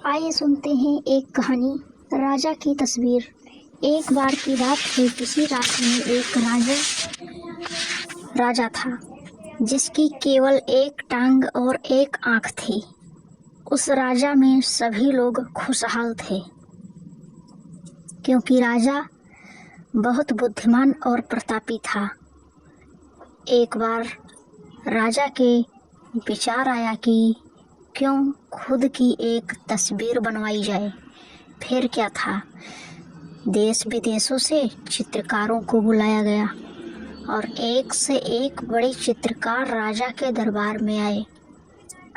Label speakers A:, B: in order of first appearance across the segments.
A: आइए सुनते हैं एक कहानी, राजा की तस्वीर। एक बार की बात है, किसी राज्य में एक राजा था जिसकी केवल एक टांग और एक आंख थी। उस राजा में सभी लोग खुशहाल थे क्योंकि राजा बहुत बुद्धिमान और प्रतापी था। एक बार राजा के विचार आया कि क्यों खुद की एक तस्वीर बनवाई जाए। फिर क्या था, देश विदेशों से चित्रकारों को बुलाया गया और एक से एक बड़े चित्रकार राजा के दरबार में आए।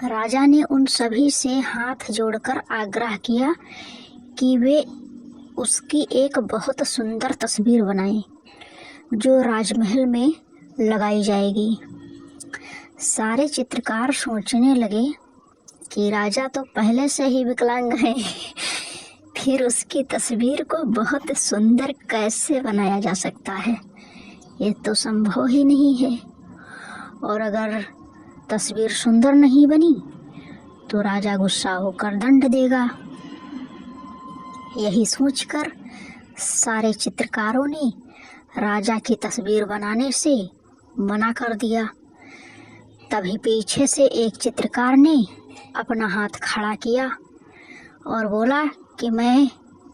A: राजा ने उन सभी से हाथ जोड़कर आग्रह किया कि वे उसकी एक बहुत सुंदर तस्वीर बनाएं जो राजमहल में लगाई जाएगी। सारे चित्रकार सोचने लगे कि राजा तो पहले से ही विकलांग है, फिर उसकी तस्वीर को बहुत सुंदर कैसे बनाया जा सकता है। ये तो संभव ही नहीं है, और अगर तस्वीर सुंदर नहीं बनी तो राजा गुस्सा होकर दंड देगा। यही सोचकर सारे चित्रकारों ने राजा की तस्वीर बनाने से मना कर दिया। तभी पीछे से एक चित्रकार ने अपना हाथ खड़ा किया और बोला कि मैं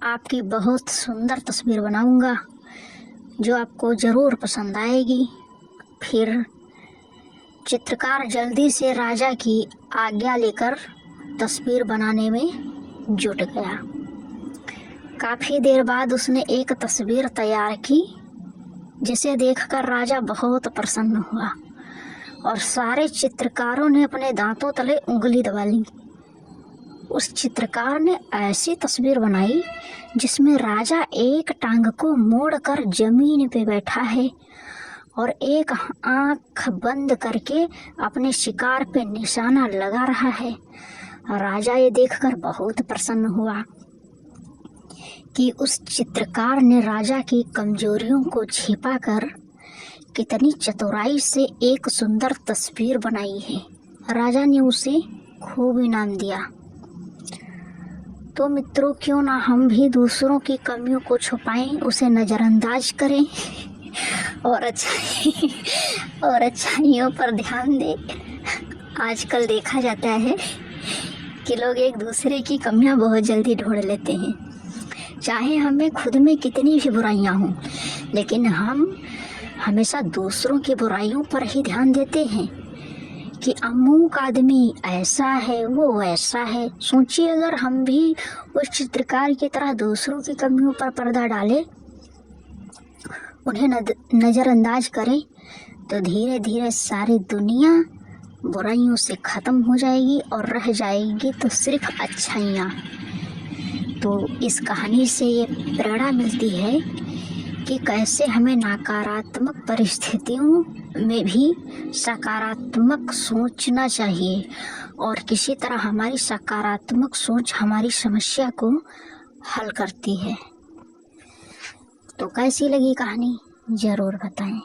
A: आपकी बहुत सुंदर तस्वीर बनाऊंगा जो आपको ज़रूर पसंद आएगी। फिर चित्रकार जल्दी से राजा की आज्ञा लेकर तस्वीर बनाने में जुट गया। काफ़ी देर बाद उसने एक तस्वीर तैयार की जिसे देखकर राजा बहुत प्रसन्न हुआ और सारे चित्रकारों ने अपने दांतों तले उंगली दबा ली। उस चित्रकार ने ऐसी तस्वीर बनाई जिसमें राजा एक टांग को मोड़कर जमीन पे बैठा है और एक आंख बंद करके अपने शिकार पे निशाना लगा रहा है। राजा ये देखकर बहुत प्रसन्न हुआ कि उस चित्रकार ने राजा की कमजोरियों को छिपाकर कितनी चतुराई से एक सुंदर तस्वीर बनाई है। राजा ने उसे खूब इनाम दिया। तो मित्रों, क्यों ना हम भी दूसरों की कमियों को छुपाएं, उसे नज़रअंदाज करें और अच्छाइयों पर ध्यान दें। आजकल देखा जाता है कि लोग एक दूसरे की कमियां बहुत जल्दी ढूंढ लेते हैं, चाहे हमें खुद में कितनी भी बुराइयां हों, लेकिन हम हमेशा दूसरों की बुराइयों पर ही ध्यान देते हैं कि अमुक आदमी ऐसा है, वो ऐसा है। सोचिए, अगर हम भी उस चित्रकार की तरह दूसरों की कमियों पर पर्दा डालें, उन्हें नज़रअंदाज करें, तो धीरे धीरे सारी दुनिया बुराइयों से ख़त्म हो जाएगी और रह जाएगी तो सिर्फ अच्छाइयाँ। तो इस कहानी से ये प्रेरणा मिलती है कि कैसे हमें नकारात्मक परिस्थितियों में भी सकारात्मक सोचना चाहिए और किसी तरह हमारी सकारात्मक सोच हमारी समस्या को हल करती है। तो कैसी लगी कहानी, ज़रूर बताएं।